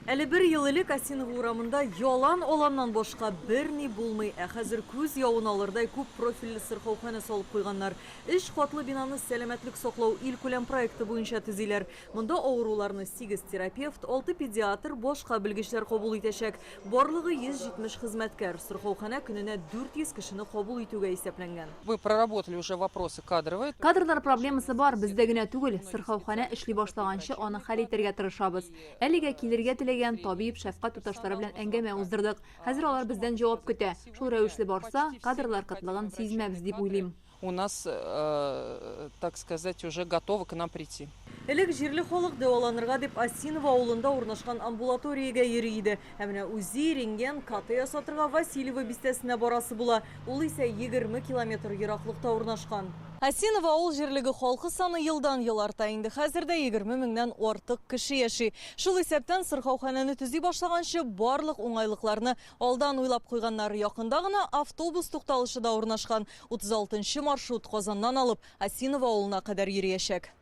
Әлі бір ел элек Осинов урамында ялан оламнан бошқа берни булмый, хәзер күз яуын алырдай күп профильлі сырхаухана салып қойганнар. Үш катлы бинаны сәламәтлек саклау ил күләм проекты буенча төзиләр. Монда авыруларны 8 терапевт, 6 педиатр, башка белгечләр кабул итәчәк. Барлыгы 170 хезмәткәр. Сырхаухана көненә 400 кешене кабул итүгә исәпләнгән. Вы проработали уже вопросы кадровые. Кадрлар проблемасы бар, бездә генә түгел. Сырхаухана эшли башлаганчы аны хәл итәргә тырышабыз. Әлегә килергә теләгән табиб, шәфкать туташлары белән әңгәмә уздырдык. Хәзер алар бездән җавап көтә. Шул рәвешле барса, кадрлар кытлыгын сизмәбез дип уйлыйм. У нас, так сказать, уже готовы к нам прийти. Элек җирле халык дәваланырга дип Осинов авылында урнашкан амбулаториягә йөри иде. Ә менә үзе рентген, КТ ясатырга Васильева бистәсенә барасы була. Ул исә 20 километр ераклыкта урнашкан. Осинов авыл җирлеге халкы саны елдан-ел арта инде. Хәзердә 20 меңнән артык кеше яши. Шул исәптән сырхаухананы төзи башлаганчы барлык уңайлыкларны алдан уйлап куйганнар. Якында гына автобус тукталышы да урнашкан. 36-нчы маршрут Казаннан алып Осинов авылына кадәр йөриячәк.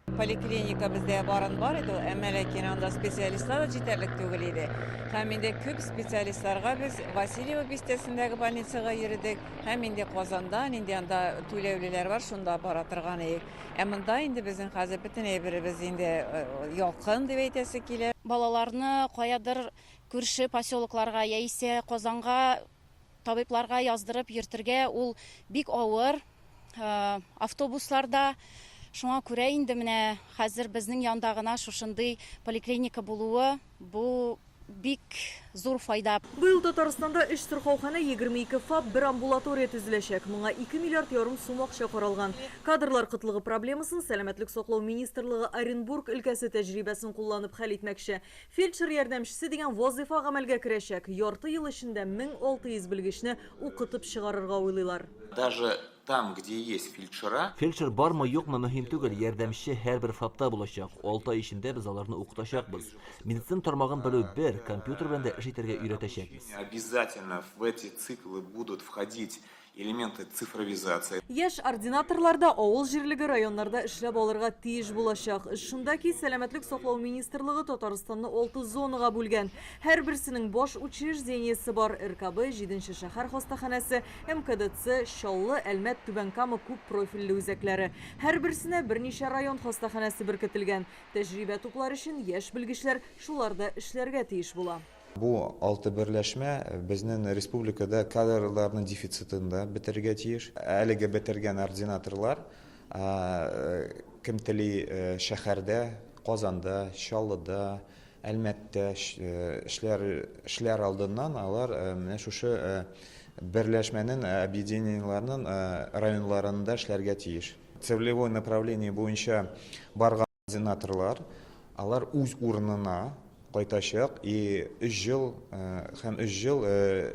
Поликлиника бізде барын бар еді, әмі ләкин анда специалистлар жетерлік түгел еді. Һәм инде күп специалистларға біз Васильева бистәсендәге больницага йөрдек, һәм инде Казандан, инде анда түләүлеләр бар, шунда бара торган идек. Ә монда инде безнең хәзер бөтен әйберебез инде якын дип әйтәсе килә. Балаларны каядыр күрше поселокларга яисә Казанга табибларга яздырып йөртергә ул бик авыр. Автобусларда шуңа күрә инде менә хәзер безнең янда гына шушындый поликлиника булуы бу бик зур файда. Быел Татарстанда эш сырхаухана 22 ФАП бер амбулатория төзеләчәк. Моңа 2,5 миллиард сум акча каралган. Кадрлар кытлыгы проблемасын Сәламәтлек саклау министрлыгы Оренбург өлкәсе тәҗрибәсен кулланып хәл итмәкче. Фельдшер ярдәмчесе дигән вазифа гамәлгә керәчәк. Ярты ел эчендә 1600 белгечне укытып чыгарырга уйлыйлар. Даже там, где есть фельдшера. Фельдшер бармы юкмы мөһим түгел, ярдәмче һәрбер фапта булачак. 6 ай эчендә без аларны укытачакбыз. Медицина тармагын белү бер, компьютер белән дә эш итәргә өйрәтәчәкбез. Обязательно в эти циклы будут входить элементы цифровизации. Яшь ординаторларда авыл җирлеге районнарда эшләп алырга тиеш булачак. Шунда ки Сәламәтлек саклау министрлыгы Татарстанны 6 зонага бүлгән. Һәр берсенең баш учреждениесе бар. РКБ, 7-нче шәһәр хастаханәсе, МКДЦ, Чаллы, Әлмәт, Түбән-Кама күп профильле үзәкләре. Һәр берсенә берничә район хастаханәсе беркетелгән. Тәҗрибә туплар өчен яшь белгечләр шуларда эшләргә тиеш була. Бу 6 берләшмә безнең республикада кадрларның дефицитын да бетергә тиеш. Әлегә бетергән ординаторлар кем тели шәһәрдә, Казанда, Чаллыда, Әлмәттә эшләр алдыннан алар менә шушы берләшмәнең объединениеларның районнарында эшләргә тиеш. Целевое направление буенча барган ординаторлар алар үз урынына кайтачак и 3 ел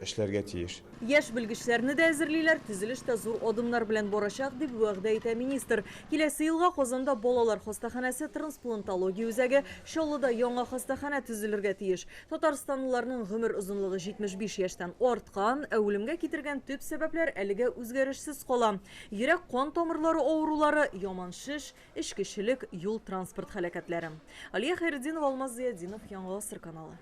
эшләргә тиеш. Яшь белгечләрне дә әзерлиләр, төзелеш тә зур адымнар белән барачак дип вәгъдә итә министр. Киләсе елга Казанда балалар хастаханәсе, трансплантология үзәге, Чаллыда яңа хастаханә төзелергә тиеш. Татарстанлыларның гомер озынлыгы 75 яшьтән арткан, ә үлемгә китергән төп сәбәпләр әлегә үзгәрешсез кала. Йөрәк кан тамырлары авырулары, яман шиш, эчкечелек, юл транспорт һәлакәтләре. Алия Хәйретдинова, Алмаз Зиядинов, Яңа Гасыр каналы.